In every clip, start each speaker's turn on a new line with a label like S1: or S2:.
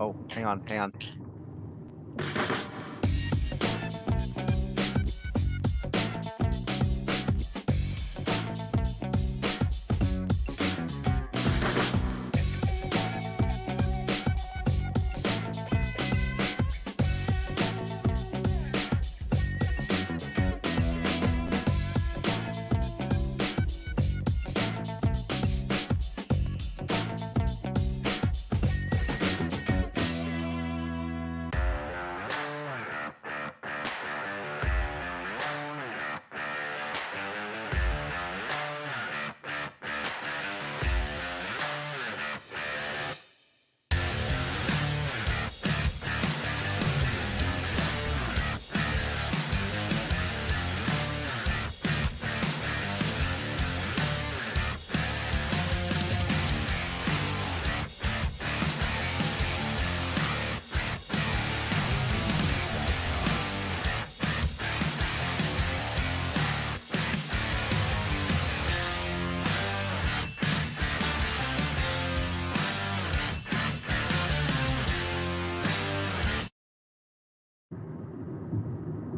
S1: Oh, hang on.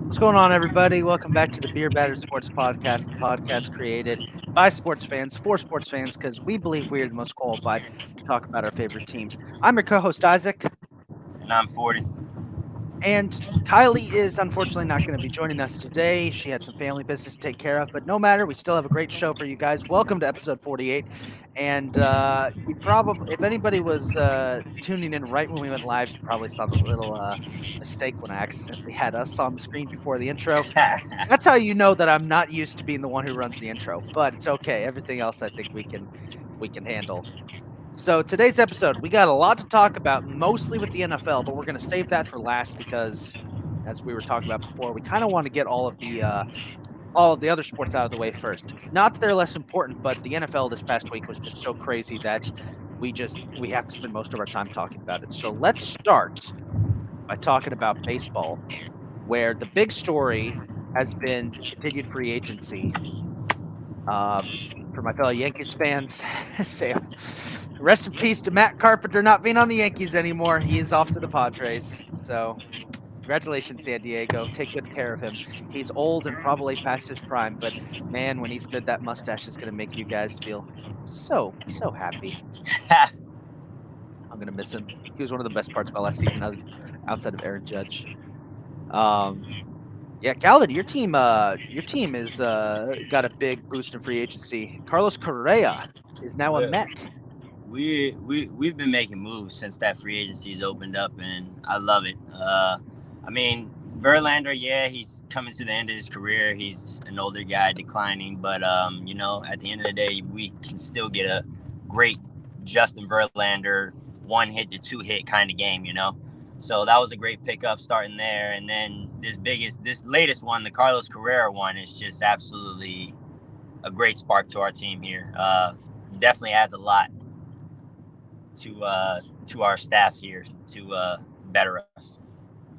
S1: What's going on, everybody? Welcome back to the Beer Battered Sports Podcast, the podcast created by sports fans for sports fans because we believe we are the most qualified to talk about our favorite teams. I'm your co-host, Isaac.
S2: And I'm 40.
S1: And Kylie is unfortunately not going to be joining us today. She had some family business to take care of, but no matter, we still have a great show for you guys. Welcome to episode 48. And you probably, if anybody was tuning in right when we went live, you probably saw the little mistake when I accidentally had us on the screen before the intro. That's how you know that I'm not used to being the one who runs the intro, but it's okay. Everything else I think we can handle. So today's episode, we got a lot to talk about, mostly with the NFL, but we're going to save that for last because, as we were talking about before, we kind of want to get all of the other sports out of the way first. Not that they're less important, but the NFL this past week was just so crazy that we have to spend most of our time talking about it. So let's start by talking about baseball, where the big story has been the continued free agency. For my fellow Yankees fans, say rest in peace to Matt Carpenter not being on the Yankees anymore. He is off to the Padres. So congratulations, San Diego. Take good care of him. He's old and probably past his prime, but man, when he's good, that mustache is going to make you guys feel so happy. I'm going to miss him. He was one of the best parts about last season outside of Aaron Judge. Yeah, Calvin, your team is got a big boost in free agency. Carlos Correa is now a Met.
S2: We've been making moves since that free agency has opened up, and I love it. I mean, Verlander, yeah, he's coming to the end of his career. He's an older guy, declining, but you know, at the end of the day, we can still get a great Justin Verlander 1-hit to 2-hit kind of game, you know. So that was a great pickup starting there, and then this latest one, the Carlos Correa one, is just absolutely a great spark to our team here. Definitely adds a lot to our staff here to better us.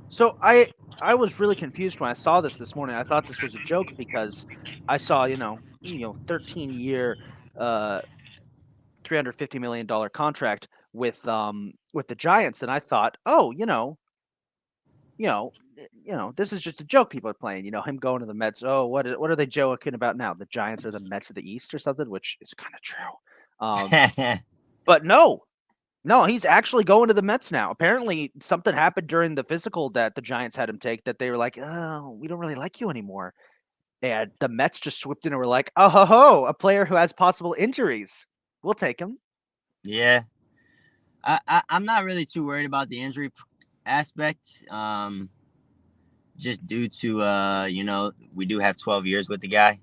S1: So I was really confused when I saw this morning. I thought this was a joke because I saw 13-year, $350 million contract with the Giants, and I thought, oh, this is just a joke people are playing. Him going to the Mets. Oh, what are they joking about now? The Giants are the Mets of the East or something, which is kind of true. But no, he's actually going to the Mets now. Apparently, something happened during the physical that the Giants had him take that they were like, oh, we don't really like you anymore. And the Mets just swooped in and were like, oh, ho, a player who has possible injuries. We'll take him.
S2: Yeah. I'm not really too worried about the injury aspect. Just due to we do have 12 years with the guy.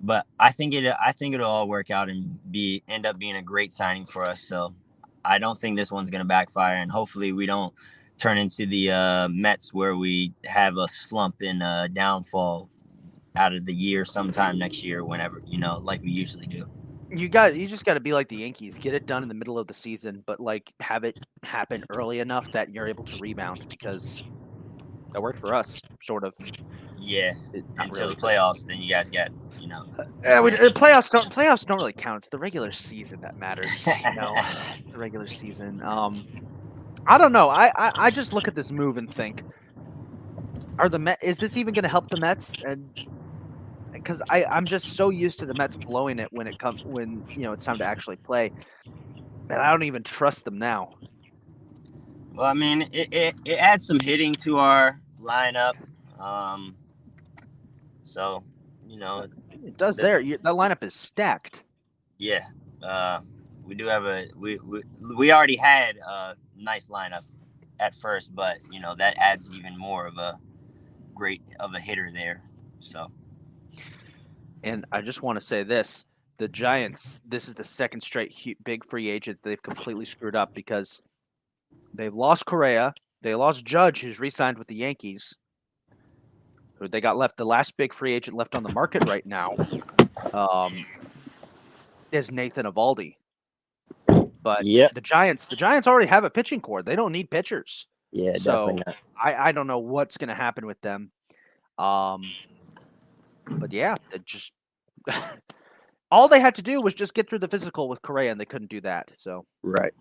S2: But I think it'll all work out and end up being a great signing for us. So I don't think this one's gonna backfire, and hopefully we don't turn into the Mets where we have a slump and downfall out of the year sometime next year, whenever, like we usually do.
S1: You just got to be like the Yankees, get it done in the middle of the season, but like have it happen early enough that you're able to rebound because That worked for us, sort of.
S2: Yeah,
S1: Not
S2: until
S1: really.
S2: the playoffs, then you guys got, you know.
S1: Playoffs don't really count. It's the regular season that matters. The regular season. I don't know. I just look at this move and think, is this even going to help the Mets? And because I'm just so used to the Mets blowing it when it's time to actually play, that I don't even trust them now.
S2: Well, I mean, it adds some hitting to our lineup. So, you know,
S1: It does
S2: the,
S1: that lineup is stacked.
S2: yeah, we do have we already had a nice lineup at first, but you know that adds even more of a hitter there. So,
S1: And I just want to say this: the Giants. This is the second straight big free agent they've completely screwed up because they've lost Correa, they lost Judge, who's re-signed with the Yankees. Who they got left? The last big free agent left on the market right now is Nathan Eovaldi. But
S2: yep,
S1: the Giants already have a pitching core. They don't need pitchers.
S2: yeah,
S1: So
S2: definitely not.
S1: I don't know what's going to happen with them. But yeah, they just all they had to do was just get through the physical with Correa, and they couldn't do that. So
S2: Right.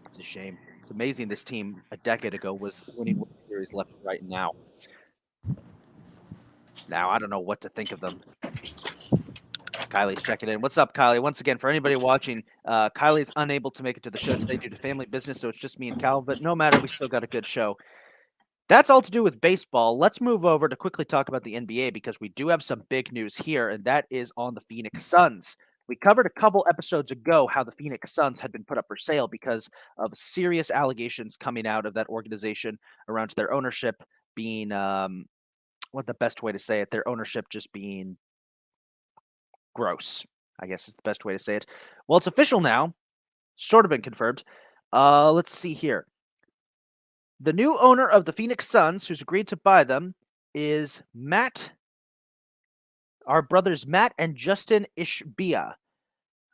S1: it's a shame. It's amazing this team a decade ago was winning World Series left and right. Now I don't know what to think of them. Kylie's checking in. What's up, Kylie? Once again, for anybody watching, Kylie's unable to make it to the show today due to family business, so it's just me and Cal. But no matter, we still got a good show. That's all to do with baseball. Let's move over to quickly talk about the NBA because we do have some big news here, and that is on the Phoenix Suns. We covered a couple episodes ago how the Phoenix Suns had been put up for sale because of serious allegations coming out of that organization around their ownership being, what the best way to say it, their ownership just being gross, I guess is the best way to say it. Well, it's official now, sort of been confirmed. Let's see here. The new owner of the Phoenix Suns, who's agreed to buy them, is our brothers Matt and Justin Ishbia.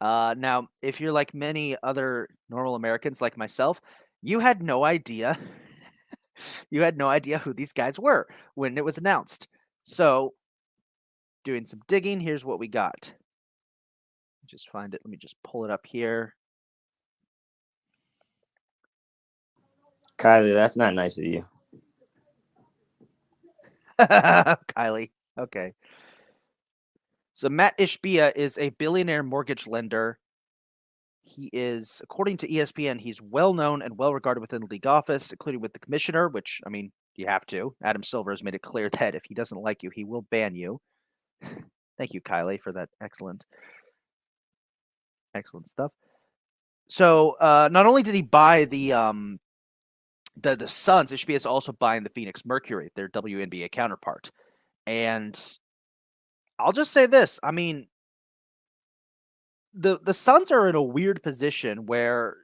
S1: Now, if you're like many other normal Americans like myself, you had no idea. You had no idea who these guys were when it was announced. So, doing some digging, here's what we got. Just find it. Let me just pull it up here.
S2: Kylie, that's not nice of you.
S1: Kylie. Okay. So Matt Ishbia is a billionaire mortgage lender. He is, according to ESPN, he's well known and well regarded within the league office, including with the commissioner, which, I mean, you have to. Adam Silver has made it clear that if he doesn't like you, he will ban you. Thank you, Kylie, for that excellent stuff. So not only did he buy the Suns, Ishbia is also buying the Phoenix Mercury, their WNBA counterpart. And I'll just say this. I mean, the Suns are in a weird position where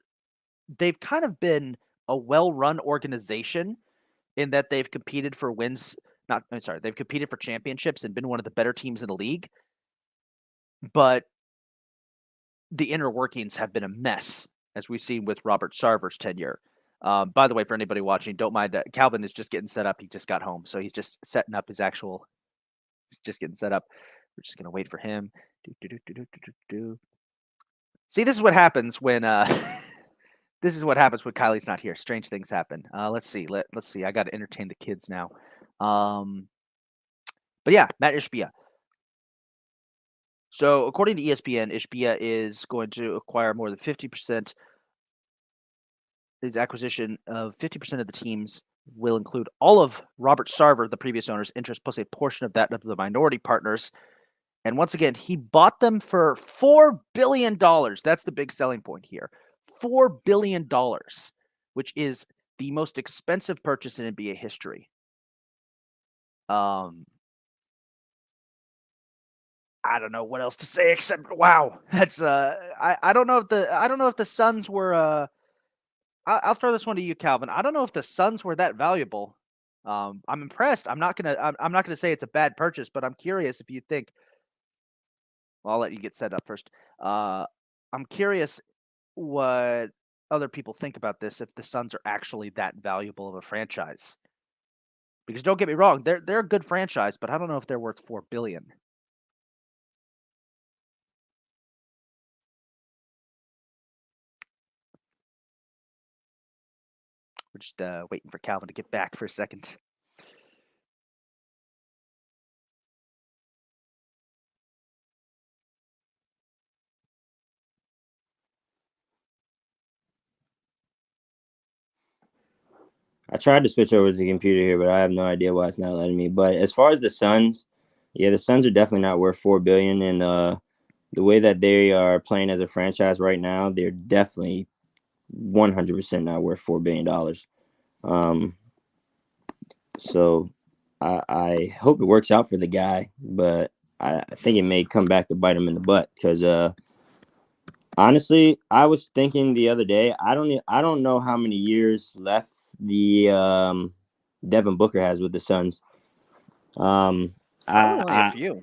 S1: they've kind of been a well-run organization in that they've competed for wins. They've competed for championships and been one of the better teams in the league. But the inner workings have been a mess, as we've seen with Robert Sarver's tenure. By the way, for anybody watching, don't mind. Calvin is just getting set up. He just got home, so he's just setting up his actual. He's just getting set up. We're just gonna wait for him. See, this is what happens when this is what happens when Kylie's not here. Strange things happen. Let's see. Let's see. I got to entertain the kids now. But yeah, Matt Ishbia. So according to ESPN, Ishbia is going to acquire more than 50%. His acquisition of 50% of the teams will include all of Robert Sarver, the previous owner's interest, plus a portion of that of the minority partners. And once again, he bought them for $4 billion. That's the big selling point here. $4 billion, which is the most expensive purchase in NBA history. I don't know what else to say except wow. That's I don't know if the Suns were I'll throw this one to you, Calvin. I don't know if the Suns were that valuable. I'm impressed. I'm not gonna say it's a bad purchase, but I'm curious if you think. Well, I'll let you get set up first. I'm curious what other people think about this. If the Suns are actually that valuable of a franchise. Because don't get me wrong, they're a good franchise, but I don't know if they're worth $4 billion. We're just waiting for Calvin to get back for a second.
S2: I tried to switch over to the computer here, but I have no idea why it's not letting me. But as far as the Suns, yeah, the Suns are definitely not worth $4 billion, and the way that they are playing as a franchise right now, they're definitely 100% not worth $4 billion. So I hope it works out for the guy, but I think it may come back to bite him in the butt because honestly, I was thinking the other day, I don't know how many years left the Devin Booker has with the Suns.
S1: Probably only a few.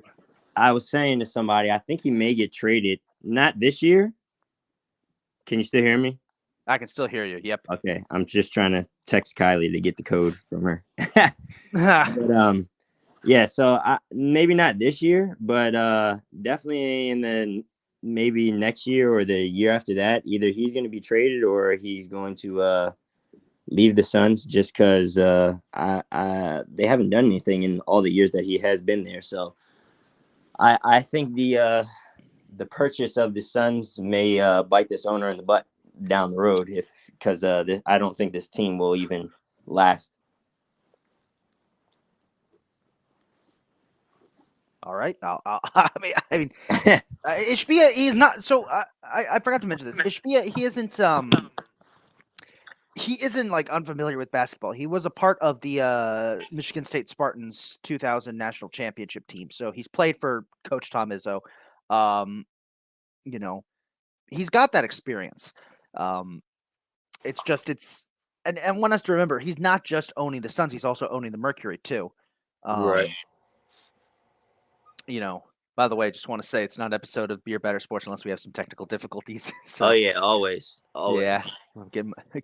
S2: I was saying to somebody, I think he may get traded. Not this year. Can you still hear me?
S1: I can still hear you. Yep.
S2: Okay, I'm just trying to text Kylie to get the code from her. But yeah, so maybe not this year, but definitely in the maybe next year or the year after that, either he's going to be traded or he's going to leave the Suns just because they haven't done anything in all the years that he has been there. So I think the purchase of the Suns may bite this owner in the butt down the road because I don't think this team will even last.
S1: All right. I mean, Ishbia, he's not. So I forgot to mention this. Ishbia, he isn't like unfamiliar with basketball. He was a part of the Michigan State Spartans 2000 national championship team. So he's played for Coach Tom Izzo. You know, he's got that experience. It's just and want us to remember he's not just owning the Suns, he's also owning the Mercury too.
S2: Right.
S1: You know, by the way, just want to say it's not an episode of Beer Better Sports unless we have some technical difficulties. So
S2: Oh yeah, always.
S1: yeah,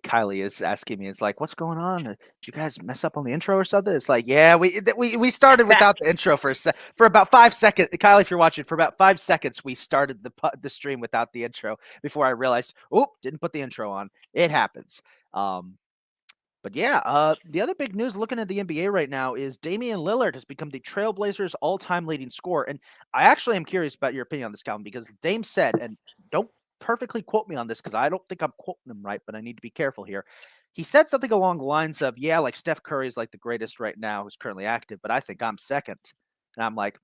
S1: Kylie is asking me. It's like, what's going on? Did you guys mess up on the intro or something? It's like, yeah, we started without the intro for about 5 seconds. Kylie, if you're watching, for about 5 seconds, we started the stream without the intro before I realized, didn't put the intro on. It happens. But yeah, the other big news looking at the NBA right now is Damian Lillard has become the Trailblazers' all-time leading scorer. And I actually am curious about your opinion on this, Calvin, because Dame said, and don't perfectly quote me on this because I don't think I'm quoting him right, but I need to be careful here. He said something along the lines of, yeah, like Steph Curry is like the greatest right now who's currently active, but I think I'm second. And I'm like,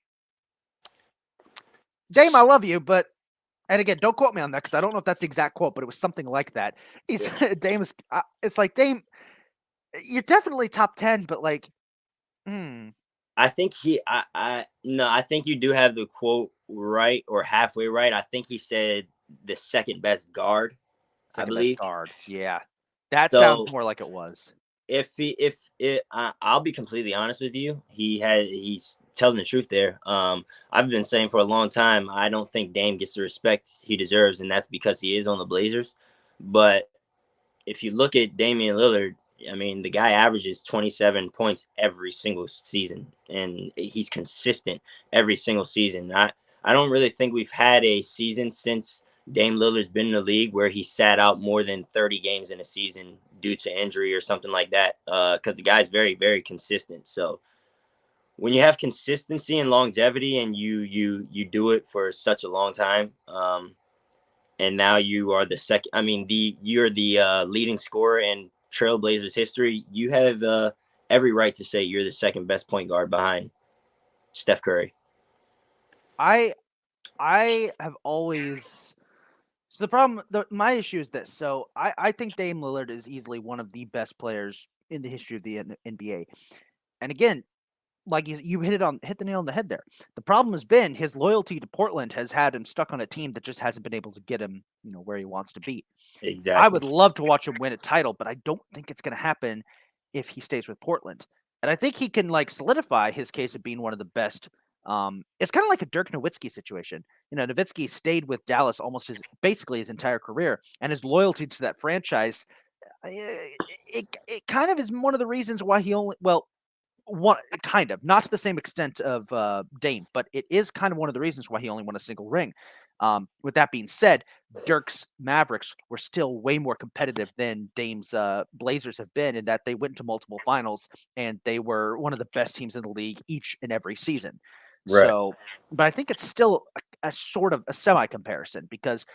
S1: Dame, I love you, but and again, don't quote me on that because I don't know if that's the exact quote, but it was something like that. He's Dame is. It's like Dame, you're definitely top 10, but like,
S2: I think I think you do have the quote right or halfway right. I think he said the second best guard.
S1: second
S2: I
S1: best
S2: believe.
S1: guard. Yeah, that
S2: So
S1: sounds more like it was.
S2: I'll be completely honest with you, he's telling the truth there. I've been saying for a long time I don't think Dame gets the respect he deserves, and that's because he is on the Blazers. But if you look at Damian Lillard, I mean, the guy averages 27 points every single season, and he's consistent every single season. I don't really think we've had a season since Dame Lillard's been in the league where he sat out more than 30 games in a season due to injury or something like that. Because the guy's very, very consistent. So when you have consistency and longevity, and you do it for such a long time, and now you are the second. I mean, you're the leading scorer in Trailblazers history. You have every right to say you're the second best point guard behind Steph Curry.
S1: I have always. So the problem, my issue is this. So I think Dame Lillard is easily one of the best players in the history of the NBA. And again, like you hit the nail on the head there. The problem has been his loyalty to Portland has had him stuck on a team that just hasn't been able to get him, where he wants to be.
S2: Exactly.
S1: I would love to watch him win a title, but I don't think it's going to happen if he stays with Portland. And I think he can like solidify his case of being one of the best. It's kind of like a Dirk Nowitzki situation. Nowitzki stayed with Dallas almost basically his entire career, and his loyalty to that franchise, it kind of is one of the reasons why he only One kind of, not to the same extent of Dame, but it is kind of one of the reasons why he only won a single ring. With that being said, Dirk's Mavericks were still way more competitive than Dame's Blazers have been, in that they went to multiple finals and they were one of the best teams in the league each and every season.
S2: Right.
S1: So, but I think it's still a sort of a semi comparison, because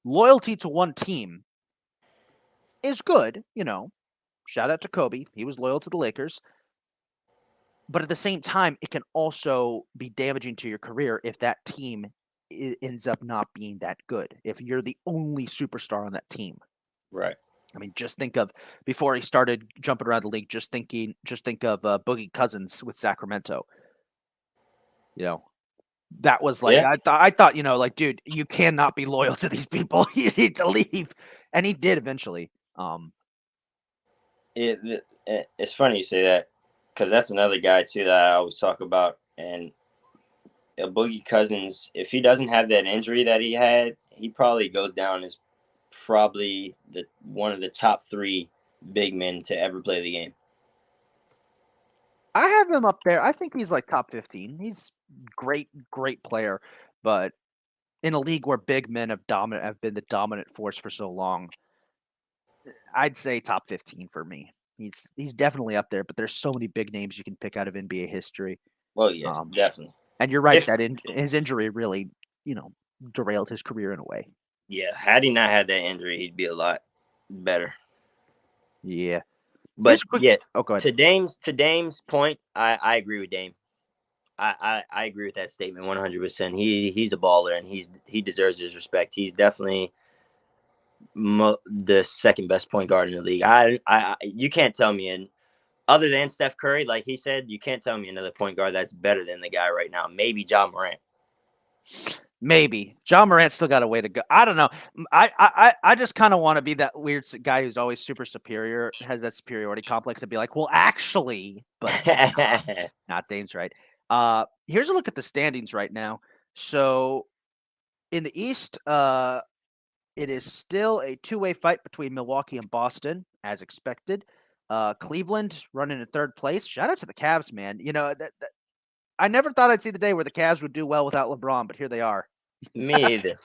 S1: loyalty to one team is good. Shout out to Kobe, he was loyal to the Lakers. But at the same time, it can also be damaging to your career if that team ends up not being that good. If you're the only superstar on that team.
S2: Right.
S1: I mean, just think of, before he started jumping around the league, just think of Boogie Cousins with Sacramento. That was like,
S2: Yeah.
S1: I thought, like, dude, you cannot be loyal to these people. You need to leave, and he did eventually.
S2: It's funny you say that, because that's another guy too that I always talk about. And Boogie Cousins, if he doesn't have that injury that he had, he probably goes down as probably the one of the top 3 big men to ever play the game.
S1: I have him up there. I think he's like top 15. He's great player, but in a league where big men have been the dominant force for so long, I'd say top 15 for me. He's definitely up there, but there's so many big names you can pick out of NBA history.
S2: Well, yeah, definitely.
S1: And you're right
S2: If
S1: that his injury really, derailed his career in a way.
S2: Yeah, had he not had that injury, he'd be a lot better.
S1: Yeah.
S2: But yeah,
S1: Oh, go ahead.
S2: to Dame's point, I agree with Dame. I agree with that statement 100%. He's a baller, and he deserves his respect. He's definitely the second best point guard in the league. You can't tell me, and other than Steph Curry, like he said, you can't tell me another point guard that's better than the guy right now. Maybe Ja Morant.
S1: Maybe Ja Morant still got a way to go. I don't know. I just kind of want to be that weird guy who's always super superior, has that superiority complex, and be like, well, actually, but not Dame's right. Here's a look at the standings right now. So in the East, it is still a two-way fight between Milwaukee and Boston, as expected. Cleveland running in third place. Shout out to the Cavs, man. I never thought I'd see the day where the Cavs would do well without LeBron, but here they are.
S2: Me either.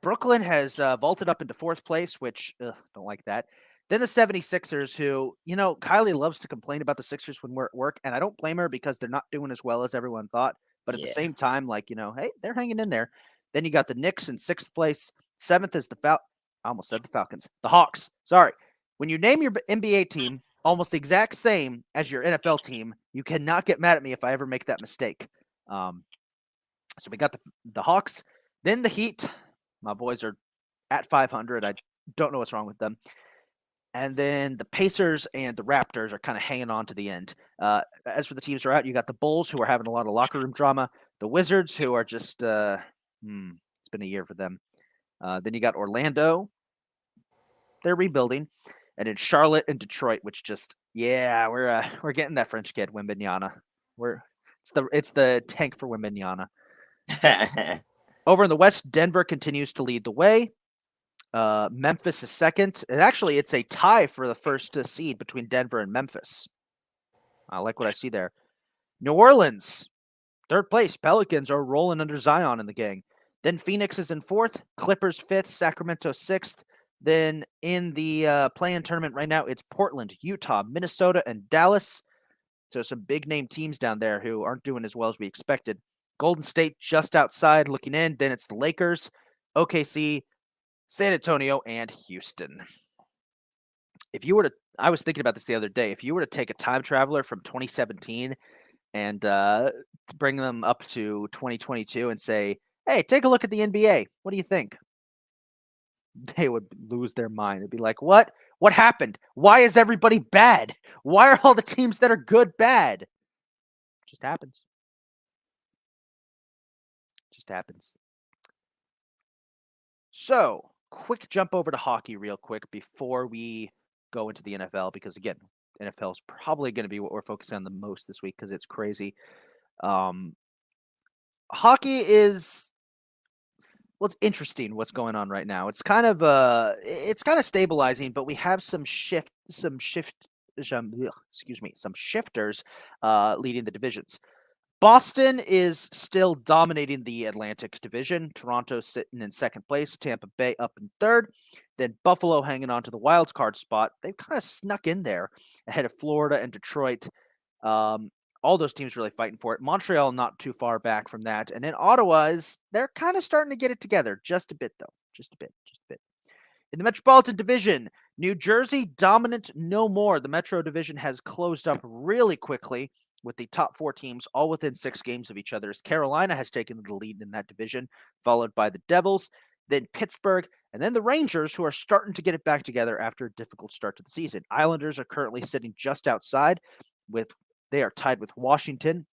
S1: Brooklyn has vaulted up into fourth place, which don't like that. Then the 76ers, who, Kylie loves to complain about the Sixers when we're at work, and I don't blame her, because they're not doing as well as everyone thought. But at the same time, like, hey, they're hanging in there. Then you got the Knicks in sixth place. Seventh is I almost said the Falcons. The Hawks. Sorry. When you name your NBA team almost the exact same as your NFL team, you cannot get mad at me if I ever make that mistake. So we got the Hawks, then the Heat. My boys are at 500. I don't know what's wrong with them. And then the Pacers and the Raptors are kind of hanging on to the end. As for the teams who are out, you got the Bulls, who are having a lot of locker room drama. The Wizards, who are just, it's been a year for them. Then you got Orlando. They're rebuilding. And then Charlotte and Detroit, which just, we're getting that French kid, Wembanyama. It's the tank for Wembanyama. Over in the West, Denver continues to lead the way. Memphis is second. And actually, it's a tie for the first seed between Denver and Memphis. I like what I see there. New Orleans, third place. Pelicans are rolling under Zion in the gang. Then Phoenix is in fourth. Clippers fifth. Sacramento sixth. Then in the play-in tournament right now, it's Portland, Utah, Minnesota, and Dallas. So some big-name teams down there who aren't doing as well as we expected. Golden State just outside looking in. Then it's the Lakers, OKC, San Antonio, and Houston. I was thinking about this the other day. If you were to take a time traveler from 2017 and bring them up to 2022 and say, hey, take a look at the NBA. What do you think? They would lose their mind. They'd be like, what? What happened? Why is everybody bad? Why are all the teams that are good bad? It just happens. Just happens. So, quick jump over to hockey real quick before we go into the NFL, because again, NFL is probably going to be what we're focusing on the most this week because it's crazy. Hockey is, well, it's interesting what's going on right now. It's kind of stabilizing, but we have some shift some shifters leading the divisions. Boston is still dominating the Atlantic Division. Toronto sitting in second place, Tampa Bay up in third, then Buffalo hanging on to the wild card spot. They've kind of snuck in there ahead of Florida and Detroit. Um, all those teams really fighting for it. Montreal not too far back from that, and then Ottawa is they're kind of starting to get it together, just a bit though, just a bit. In the Metropolitan Division, New Jersey dominant no more. The Metro Division has closed up really quickly with the top four teams all within 6 games of each other. As Carolina has taken the lead in that division, followed by the Devils, then Pittsburgh, and then the Rangers, who are starting to get it back together after a difficult start to the season. Islanders are currently sitting just outside with they are tied with Washington.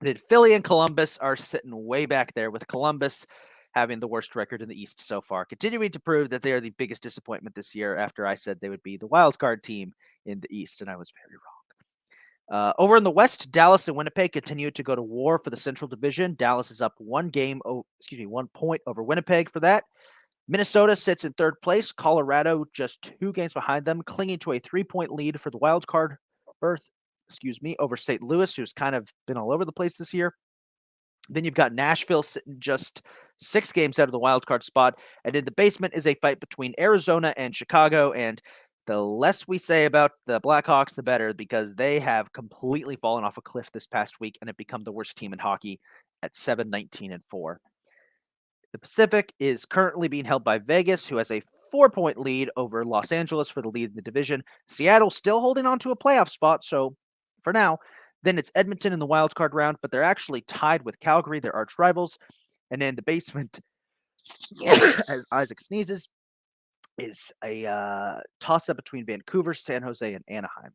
S1: Then Philly and Columbus are sitting way back there, with Columbus having the worst record in the East so far, continuing to prove that they are the biggest disappointment this year after I said they would be the wild card team in the East, and I was very wrong. Over in the West, Dallas and Winnipeg continue to go to war for the Central Division. Dallas is up 1 point over Winnipeg for that. Minnesota sits in third place. Colorado just 2 games behind them, clinging to a 3-point lead for the wild card berth. Over St. Louis, who's kind of been all over the place this year. Then you've got Nashville sitting just 6 games out of the wild card spot. And in the basement is a fight between Arizona and Chicago. And the less we say about the Blackhawks, the better, because they have completely fallen off a cliff this past week and have become the worst team in hockey at 7-19-4. The Pacific is currently being held by Vegas, who has a 4-point lead over Los Angeles for the lead in the division. Seattle still holding on to a playoff spot, so for now. Then it's Edmonton in the wild card round, but they're actually tied with Calgary, their arch rivals. And in the basement, as Isaac sneezes, is a toss-up between Vancouver, San Jose, and Anaheim.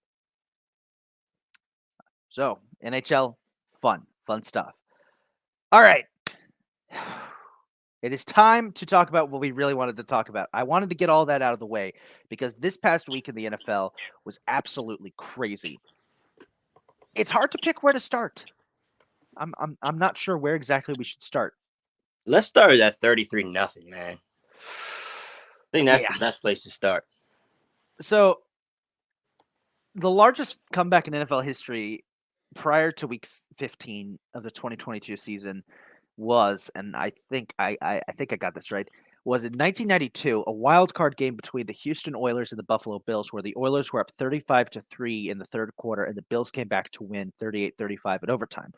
S1: So, NHL, fun stuff. All right. It is time to talk about what we really wanted to talk about. I wanted to get all that out of the way because this past week in the NFL was absolutely crazy. It's hard to pick where to start. I'm not sure where exactly we should start.
S2: Let's start with that 33-0, man. I think that's the best place to start.
S1: So, the largest comeback in NFL history prior to week 15 of the 2022 season was, and I think I got this right, was in 1992, a wild card game between the Houston Oilers and the Buffalo Bills, where the Oilers were up 35-3 in the third quarter, and the Bills came back to win 38-35 in overtime.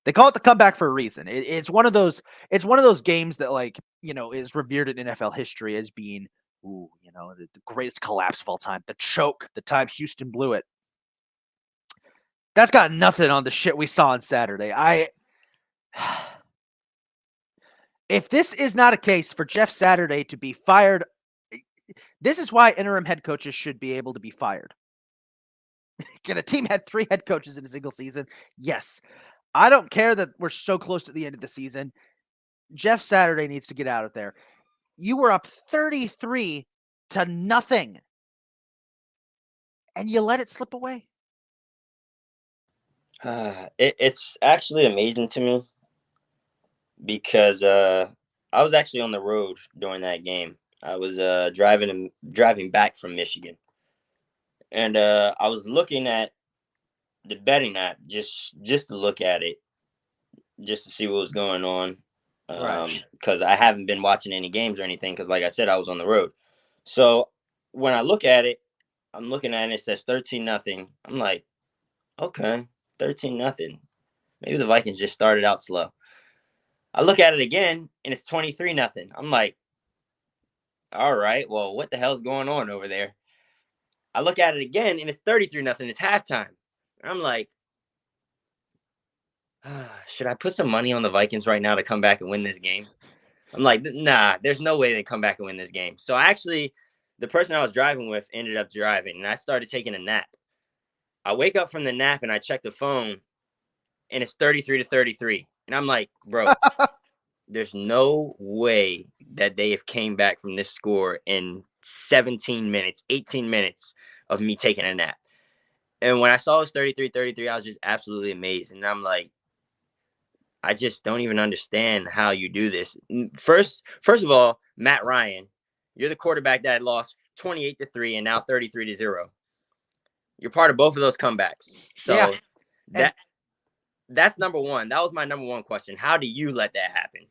S1: They call it the comeback for a reason. It's one of those. It's one of those games that, like, is revered in NFL history as being, the greatest collapse of all time. The choke, the time Houston blew it. That's got nothing on the shit we saw on Saturday. If this is not a case for Jeff Saturday to be fired, this is why interim head coaches should be able to be fired. Can a team have 3 head coaches in a single season? Yes. I don't care that we're so close to the end of the season. Jeff Saturday needs to get out of there. You were up 33-0, and you let it slip away.
S2: It's actually amazing to me because I was actually on the road during that game. I was driving back from Michigan, and I was looking at the betting app just to look at it, just to see what was going on. Because I haven't been watching any games or anything, because like I said, I was on the road. So when I look at it, I'm looking at it, it says 13-0. I'm like, okay, 13-0. Maybe the Vikings just started out slow. I look at it again, and it's 23-0. I'm like, all right, well, what the hell's going on over there? I look at it again, and it's 33-0. It's halftime. I'm like, should I put some money on the Vikings right now to come back and win this game? I'm like, nah, there's no way they come back and win this game. So actually, the person I was driving with ended up driving, and I started taking a nap. I wake up from the nap, and I check the phone, and it's 33-33. And I'm like, bro, there's no way that they have came back from this score in 17 minutes, 18 minutes of me taking a nap. And when I saw it was 33-33, I was just absolutely amazed. And I'm like, I just don't even understand how you do this. First of all, Matt Ryan, you're the quarterback that lost 28-3 and now 33-0.
S3: You're part of both of those comebacks. So
S1: Yeah.
S3: that's number one. That was my number one question. How do you let that happen?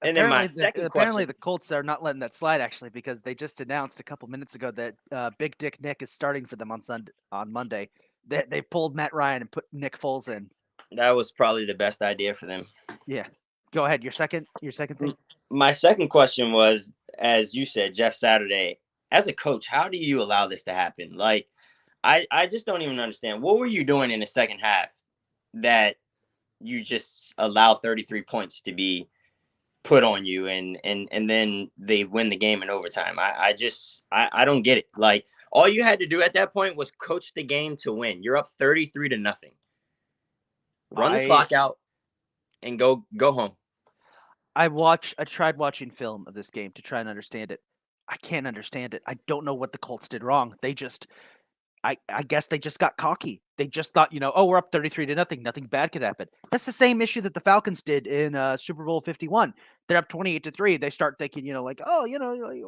S3: And then my second
S1: Apparently
S3: question.
S1: the Colts are not letting that slide actually, because they just announced a couple minutes ago that Big Dick Nick is starting for them on Monday. They pulled Matt Ryan and put Nick Foles in.
S3: That was probably the best idea for them.
S1: Yeah. Go ahead. Your second thing.
S3: My second question was, as you said, Jeff Saturday, as a coach, how do you allow this to happen? Like, I just don't even understand. What were you doing in the second half that you just allow 33 points to be put on you, and then they win the game in overtime? I don't get it. Like, all you had to do at that point was coach the game to win. You're up 33-0. Run the clock out and go home.
S1: I tried watching film of this game to try and understand it. I can't understand it. I don't know what the Colts did wrong. They just I guess they just got cocky. They just thought, oh, we're up 33-0. Nothing bad could happen. That's the same issue that the Falcons did in Super Bowl 51. They're up 28-3. They start thinking, like, oh,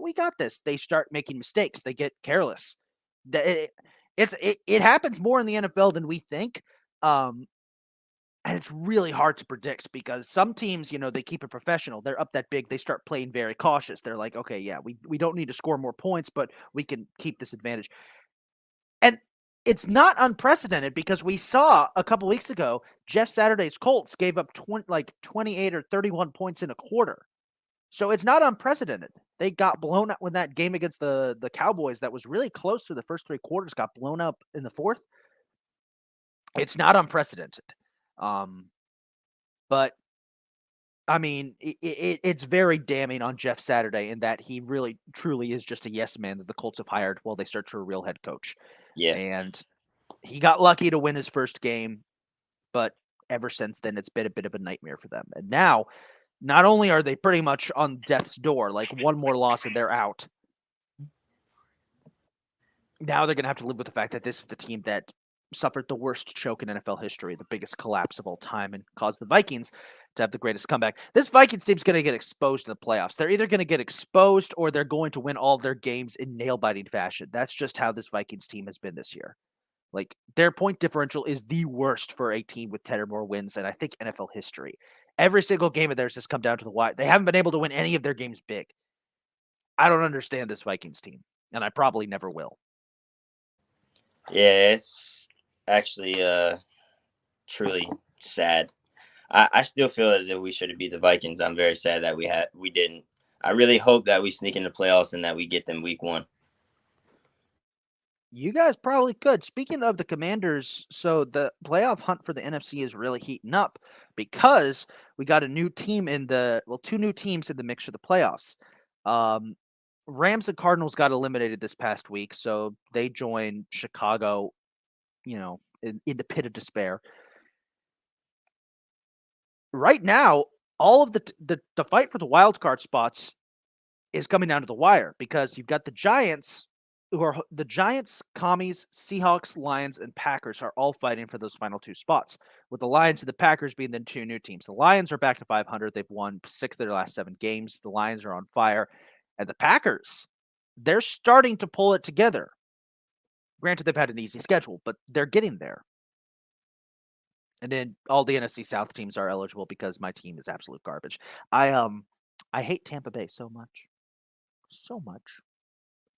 S1: we got this. They start making mistakes. They get careless. It happens more in the NFL than we think. And it's really hard to predict because some teams, they keep it professional. They're up that big. They start playing very cautious. They're like, okay, yeah, we don't need to score more points, but we can keep this advantage. And it's not unprecedented because we saw a couple weeks ago, Jeff Saturday's Colts gave up 28 or 31 points in a quarter. So it's not unprecedented. They got blown out when that game against the Cowboys that was really close through the first three quarters got blown up in the fourth. It's not unprecedented. But I mean, it's very damning on Jeff Saturday in that he really, truly is just a yes man that the Colts have hired while they search for a real head coach.
S3: Yeah.
S1: And he got lucky to win his first game, but ever since then, it's been a bit of a nightmare for them. And now, not only are they pretty much on death's door, like one more loss and they're out, now they're going to have to live with the fact that this is the team that suffered the worst choke in NFL history, the biggest collapse of all time, and caused the Vikings to have the greatest comeback. This Vikings team's going to get exposed in the playoffs. They're either going to get exposed or they're going to win all their games in nail-biting fashion. That's just how this Vikings team has been this year. Like, their point differential is the worst for a team with 10 or more wins in, I think, NFL history. Every single game of theirs has come down to the wire. They haven't been able to win any of their games big. I don't understand this Vikings team, and I probably never will.
S3: Yeah, it's actually truly sad. I still feel as if we should have beat the Vikings. I'm very sad that we didn't. I really hope that we sneak in the playoffs and that we get them week 1.
S1: You guys probably could. Speaking of the Commanders, so the playoff hunt for the NFC is really heating up because we got a new team two new teams in the mix for the playoffs. Rams and Cardinals got eliminated this past week, so they join Chicago, in the pit of despair. Right now, all of the fight for the wild card spots is coming down to the wire because you've got the Giants, Commies, Seahawks, Lions, and Packers are all fighting for those final two spots, with the Lions and the Packers being the two new teams. The Lions are back to 500. They've won 6 of their last 7 games. The Lions are on fire. And the Packers, they're starting to pull it together. Granted, they've had an easy schedule, but they're getting there. And then all the NFC South teams are eligible because my team is absolute garbage. I hate Tampa Bay so much. So much.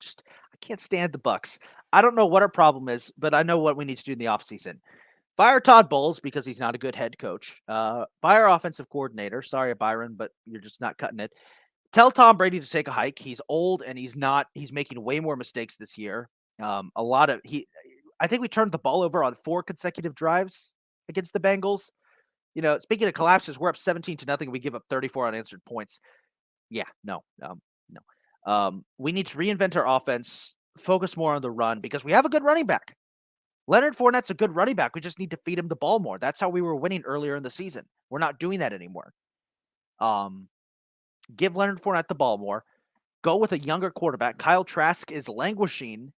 S1: Just I can't stand the Bucks. I don't know what our problem is, but I know what we need to do in the offseason. Fire Todd Bowles because he's not a good head coach. Fire offensive coordinator. Sorry, Byron, but you're just not cutting it. Tell Tom Brady to take a hike. He's old and he's making way more mistakes this year. I think we turned the ball over on 4 consecutive drives against the Bengals. Speaking of collapses, we're up 17-0. We give up 34 unanswered points. Yeah, no. We need to reinvent our offense, focus more on the run because we have a good running back. Leonard Fournette's a good running back. We just need to feed him the ball more. That's how we were winning earlier in the season. We're not doing that anymore. Give Leonard Fournette the ball more. Go with a younger quarterback. Kyle Trask is languishing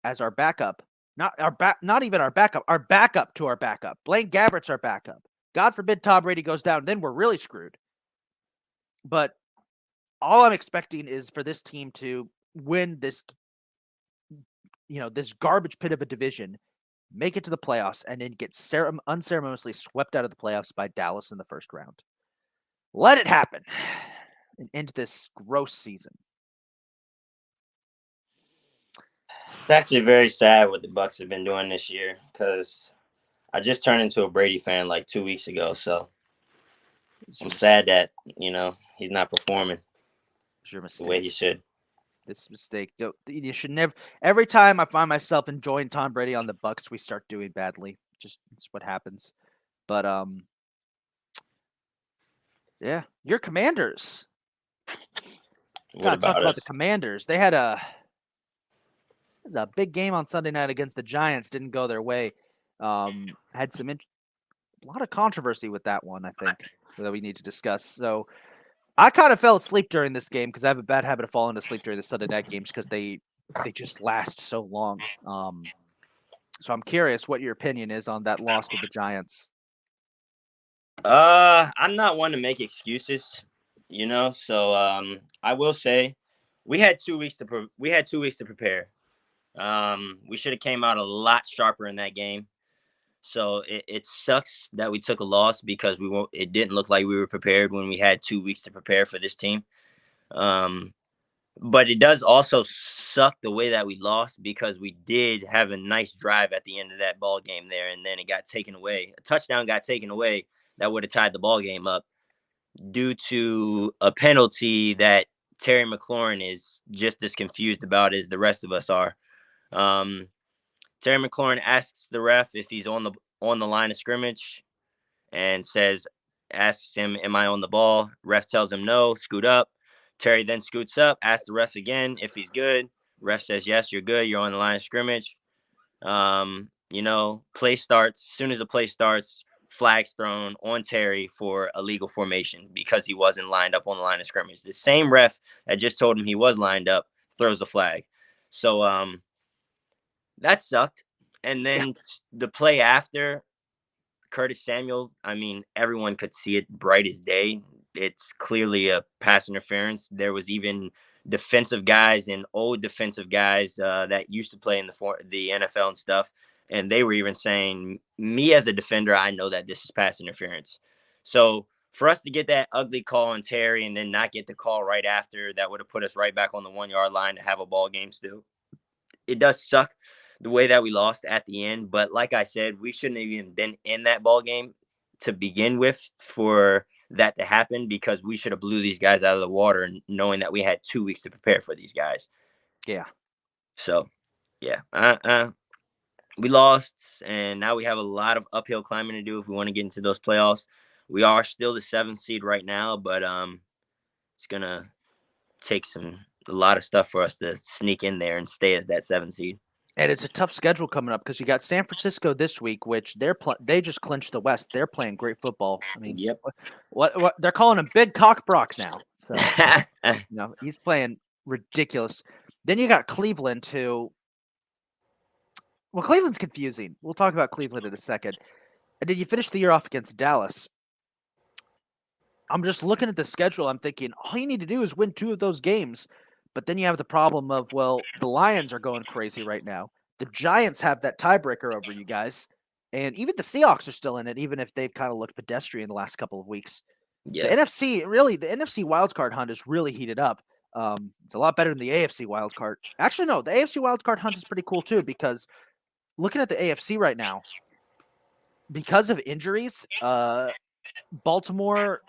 S1: as our backup. Not even our backup. Our backup to our backup. Blaine Gabbert's our backup. God forbid Tom Brady goes down, then we're really screwed. But all I'm expecting is for this team to win this this garbage pit of a division, make it to the playoffs, and then get unceremoniously swept out of the playoffs by Dallas in the first round. Let it happen and end this gross season.
S3: It's actually very sad what the Bucks have been doing this year because I just turned into a Brady fan like 2 weeks ago. So I'm sad that he's not performing
S1: It's your
S3: the way
S1: mistake.
S3: he should.
S1: This mistake. You should never. Every time I find myself enjoying Tom Brady on the Bucks, we start doing badly. Just it's what happens. But yeah, your Commanders.
S3: What
S1: Gotta talk
S3: about
S1: about
S3: us?
S1: the Commanders. They had a big game on Sunday night against the Giants. Didn't go their way. Had a lot of controversy with that one, I think, that we need to discuss. So I kind of fell asleep during this game because I have a bad habit of falling asleep during the Sunday night games because they just last so long. So I'm curious what your opinion is on that loss to the Giants.
S3: I'm not one to make excuses, So I will say we had 2 weeks to prepare. We should have came out a lot sharper in that game. So it sucks that we took a loss because it didn't look like we were prepared when we had 2 weeks to prepare for this team. But it does also suck the way that we lost because we did have a nice drive at the end of that ball game there, and then it got taken away. A touchdown got taken away that would have tied the ball game up due to a penalty that Terry McLaurin is just as confused about as the rest of us are. Terry McLaurin asks the ref if he's on the line of scrimmage and asks him, "Am I on the ball?" Ref tells him no, scoot up. Terry then scoots up, asks the ref again if he's good. Ref says, "Yes, you're good. You're on the line of scrimmage." Play starts. As soon as the play starts, flags thrown on Terry for illegal formation because he wasn't lined up on the line of scrimmage. The same ref that just told him he was lined up throws the flag. So that sucked. And then the play after, Curtis Samuel, I mean, everyone could see it bright as day. It's clearly a pass interference. There was even defensive guys and old defensive guys that used to play in the NFL and stuff, and they were even saying, "Me as a defender, I know that this is pass interference." So for us to get that ugly call on Terry and then not get the call right after, that would have put us right back on the 1 yard line to have a ball game still. It does suck the way that we lost at the end, but like I said, we shouldn't have even been in that ball game to begin with for that to happen because we should have blew these guys out of the water knowing that we had 2 weeks to prepare for these guys.
S1: Yeah.
S3: So, yeah, we lost, and now we have a lot of uphill climbing to do if we want to get into those playoffs. We are still the 7th seed right now, but it's gonna take a lot of stuff for us to sneak in there and stay as that 7th seed.
S1: And it's a tough schedule coming up because you got San Francisco this week, which they just clinched the West. They're playing great football. I mean,
S3: Yep.
S1: What they're calling him Big Cock Brock now. So he's playing ridiculous. Then you got Cleveland who. Well, Cleveland's confusing. We'll talk about Cleveland in a second. And then you finish the year off against Dallas. I'm just looking at the schedule. I'm thinking all you need to do is win 2 of those games. But then you have the problem of, well, the Lions are going crazy right now. The Giants have that tiebreaker over you guys. And even the Seahawks are still in it, even if they've kind of looked pedestrian the last couple of weeks.
S3: Yeah.
S1: The NFC wildcard hunt is really heated up. It's a lot better than the AFC wildcard. Actually, no, the AFC wildcard hunt is pretty cool too because looking at the AFC right now, because of injuries, Baltimore,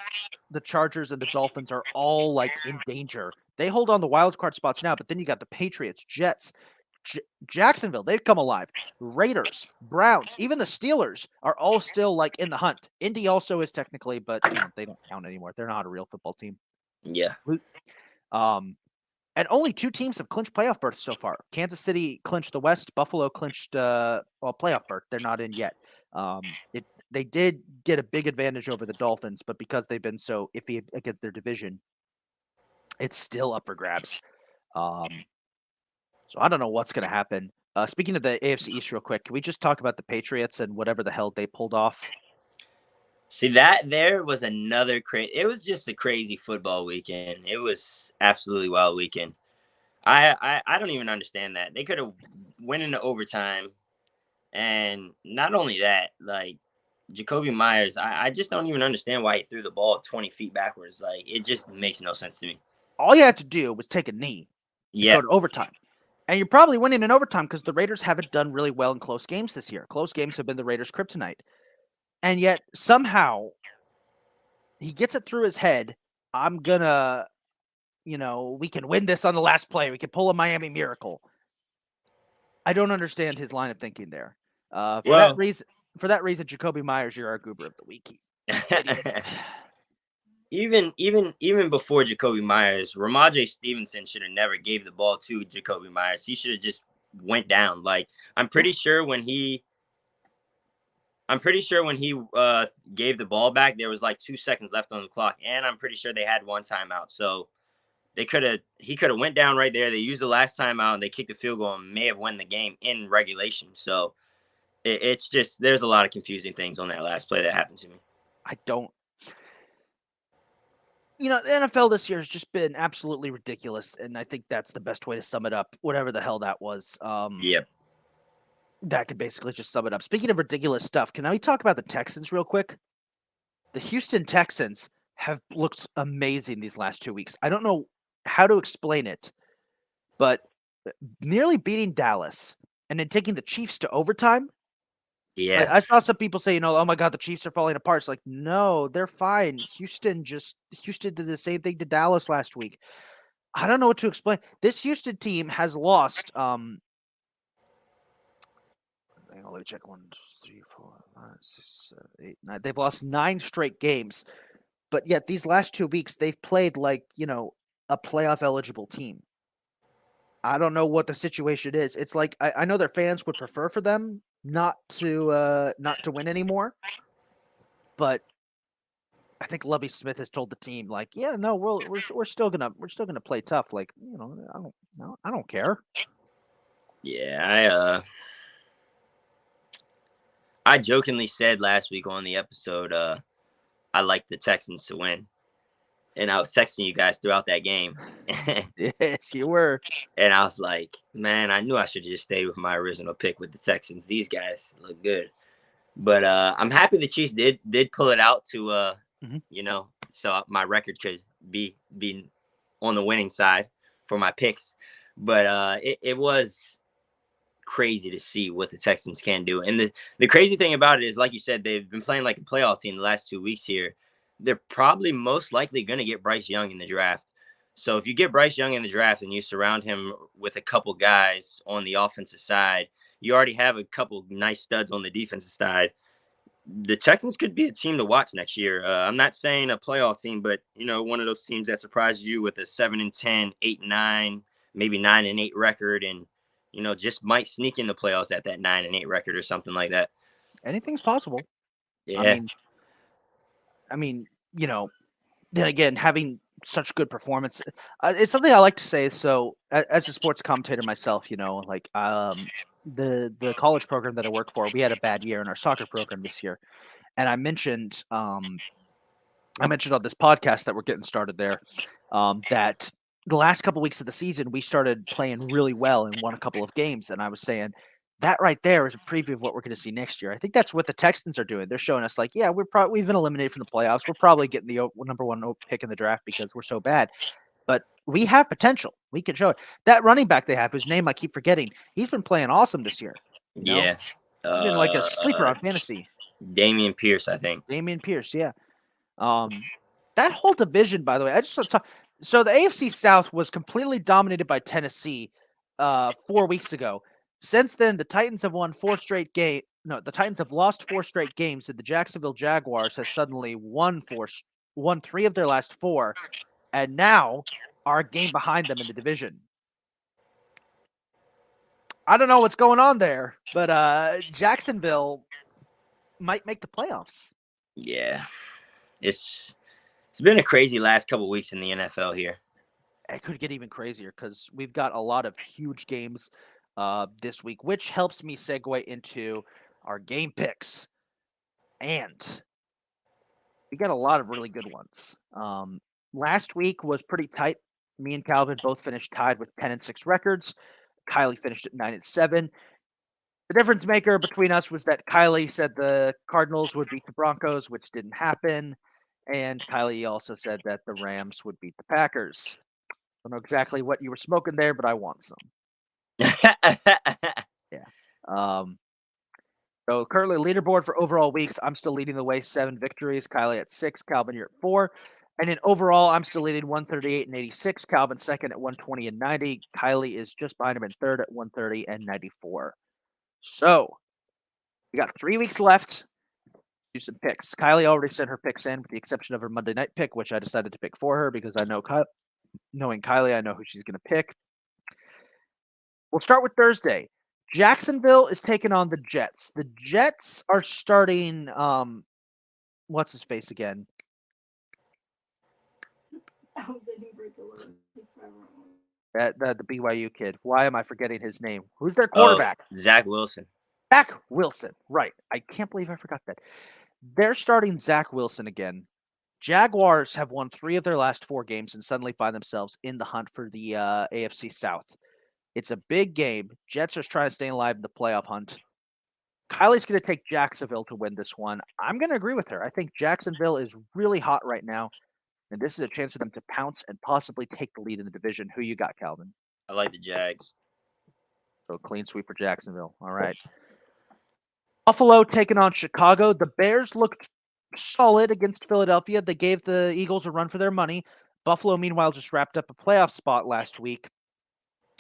S1: the Chargers, and the Dolphins are all like in danger. They hold on the wild card spots now, but then you got the Patriots, Jets, Jacksonville. They've come alive. Raiders, Browns, even the Steelers are all still like in the hunt. Indy also is technically, but they don't count anymore. They're not a real football team.
S3: Yeah.
S1: And only 2 teams have clinched playoff berths so far. Kansas City clinched the West. Buffalo clinched playoff berth. They're not in yet. They did get a big advantage over the Dolphins, but because they've been so iffy against their division, it's still up for grabs. So I don't know what's going to happen. Speaking of the AFC East real quick, can we just talk about the Patriots and whatever the hell they pulled off?
S3: See, that there was another crazy. It was just a crazy football weekend. It was absolutely wild weekend. I don't even understand that. They could have went into overtime, and not only that, like Jacoby Myers, I just don't even understand why he threw the ball 20 feet backwards. Like it just makes no sense to me.
S1: All you had to do was take a knee and
S3: Yeah,
S1: go to overtime. And you're probably winning in overtime because the Raiders haven't done really well in close games this year. Close games have been the Raiders' kryptonite. And yet somehow he gets it through his head. I'm gonna, we can win this on the last play. We can pull a Miami Miracle. I don't understand his line of thinking there. For that
S3: well,
S1: reason, Jacoby Myers, you're our Goober of the Week. Idiot.
S3: even before Jacoby Myers, Ramondre Stevenson should have never gave the ball to Jacoby Myers. He should have just went down. Like I'm pretty sure when he gave the ball back, there was like 2 seconds left on the clock, and I'm pretty sure they had one timeout. So he could have went down right there. They used the last timeout and they kicked the field goal and may have won the game in regulation. So it's just there's a lot of confusing things on that last play that happened to me.
S1: I don't. The NFL this year has just been absolutely ridiculous, and I think that's the best way to sum it up. Whatever the hell that was.
S3: Yep.
S1: That could basically just sum it up. Speaking of ridiculous stuff, can we talk about the Texans real quick? The Houston Texans have looked amazing these last 2 weeks. I don't know how to explain it, but nearly beating Dallas and then taking the Chiefs to overtime.
S3: Yeah.
S1: I saw some people say, oh my God, the Chiefs are falling apart. It's like, no, they're fine. Houston did the same thing to Dallas last week. I don't know what to explain. This Houston team has lost. Let me check. 1, 2, 3, 4, 5, 6, 7, 8, 9. They've lost 9 straight games, but yet these last 2 weeks they've played like a playoff eligible team. I don't know what the situation is. It's like I know their fans would prefer for them not to win anymore, but I think Lovie Smith has told the team like, yeah, no, we're still gonna play tough. Like I don't care.
S3: Yeah, I jokingly said last week on the episode, I like the Texans to win, and I was texting you guys throughout that game.
S1: Yes, you were.
S3: And I was like, man, I knew I should just stay with my original pick with the Texans. These guys look good. But I'm happy the Chiefs did pull it out to so my record could be on the winning side for my picks. But it was crazy to see what the Texans can do. And the crazy thing about it is, like you said, they've been playing like a playoff team the last 2 weeks here. They're probably most likely going to get Bryce Young in the draft. So if you get Bryce Young in the draft and you surround him with a couple guys on the offensive side, you already have a couple nice studs on the defensive side. The Texans could be a team to watch next year. I'm not saying a playoff team, but one of those teams that surprises you with a 7-10, 8-9, maybe 9-8 record, and just might sneak in the playoffs at that 9-8 record or something like that.
S1: Anything's possible.
S3: Yeah.
S1: I mean, then again, having such good performance, it's something I like to say. So, as a sports commentator myself, like the college program that I work for, we had a bad year in our soccer program this year, and I mentioned on this podcast that we're getting started there that the last couple weeks of the season we started playing really well and won a couple of games, and I was saying that right there is a preview of what we're going to see next year. I think that's what the Texans are doing. They're showing us like, yeah, we've been eliminated from the playoffs. We're probably getting the number 1 pick in the draft because we're so bad, but we have potential. We can show it. That running back they have, whose name I keep forgetting, he's been playing awesome this year.
S3: Yeah.
S1: He's been like a sleeper on fantasy.
S3: Dameon Pierce, I think.
S1: Dameon Pierce, yeah. That whole division, by the way, I just want to talk. So the AFC South was completely dominated by Tennessee 4 weeks ago. Since then, the Titans have won 4 straight games. No, the Titans have lost 4 straight games, and the Jacksonville Jaguars have suddenly won 3 of their last 4, and now are a game behind them in the division. I don't know what's going on there, but Jacksonville might make the playoffs.
S3: Yeah, it's been a crazy last couple of weeks in the NFL here.
S1: It could get even crazier because we've got a lot of huge games this week, which helps me segue into our game picks. And we got a lot of really good ones. Last week was pretty tight. Me and Calvin both finished tied with 10-6 records. Kylie finished at 9-7. The difference maker between us was that Kylie said the Cardinals would beat the Broncos, which didn't happen. And Kylie also said that the Rams would beat the Packers. I don't know exactly what you were smoking there, but I want some. Yeah. So currently leaderboard for overall weeks, I'm still leading the way, 7 victories. Kylie at 6, Calvin, you're at 4. And in overall, I'm still leading 138 and 86. Calvin second at 120 and 90. Kylie is just behind him in third at 130 and 94. So we got 3 weeks left. Do some picks. Kylie already sent her picks in, with the exception of her Monday night pick, which I decided to pick for her because I know knowing Kylie, I know who she's going to pick. We'll start with Thursday. Jacksonville is taking on the Jets. The Jets are starting. What's his face again? The BYU kid. Why am I forgetting his name? Who's their quarterback?
S3: Zach Wilson.
S1: Zach Wilson. Right. I can't believe I forgot that. They're starting Zach Wilson again. Jaguars have won 3 of their last 4 games and suddenly find themselves in the hunt for the AFC South. It's a big game. Jets are trying to stay alive in the playoff hunt. Kylie's going to take Jacksonville to win this one. I'm going to agree with her. I think Jacksonville is really hot right now, and this is a chance for them to pounce and possibly take the lead in the division. Who you got, Calvin?
S3: I like the Jags.
S1: So clean sweep for Jacksonville. All right. Buffalo taking on Chicago. The Bears looked solid against Philadelphia. They gave the Eagles a run for their money. Buffalo, meanwhile, just wrapped up a playoff spot last week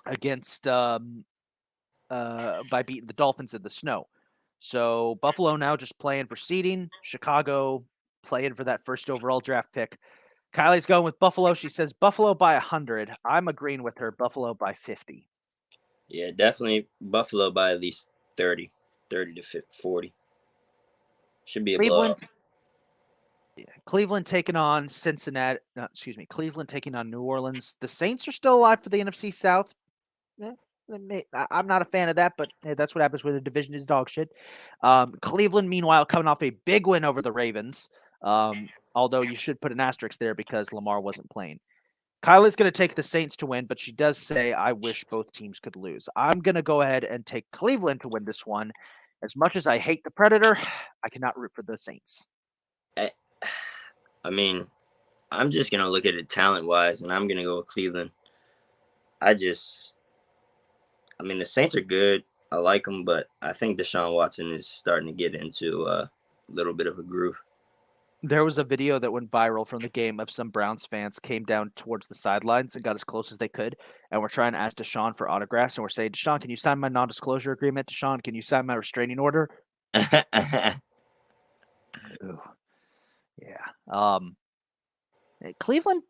S1: against by beating the Dolphins in the snow. So Buffalo now just playing for seeding. Chicago playing for that first overall draft pick. Kylie's going with Buffalo. She says Buffalo by 100. I'm agreeing with her. Buffalo by 50.
S3: Yeah, definitely Buffalo by at least 30 to 40. Should be a blowout.
S1: Cleveland taking on Cincinnati. Cleveland taking on New Orleans. The Saints are still alive for the NFC South. I'm not a fan of that, but hey, that's what happens when the division is dog shit. Cleveland, meanwhile, coming off a big win over the Ravens. Although you should put an asterisk there because Lamar wasn't playing. Kylie's going to take the Saints to win, but she does say, I wish both teams could lose. I'm going to go ahead and take Cleveland to win this one. As much as I hate the Predator, I cannot root for the Saints.
S3: I mean, I'm just going to look at it talent-wise, and I'm going to go with Cleveland. The Saints are good. I like them, but I think Deshaun Watson is starting to get into a little bit of a groove.
S1: There was a video that went viral from the game of some Browns fans came down towards the sidelines and got as close as they could, and we're trying to ask Deshaun for autographs, and we're saying, Deshaun, can you sign my non-disclosure agreement? Deshaun, can you sign my restraining order? Ooh. Yeah. Cleveland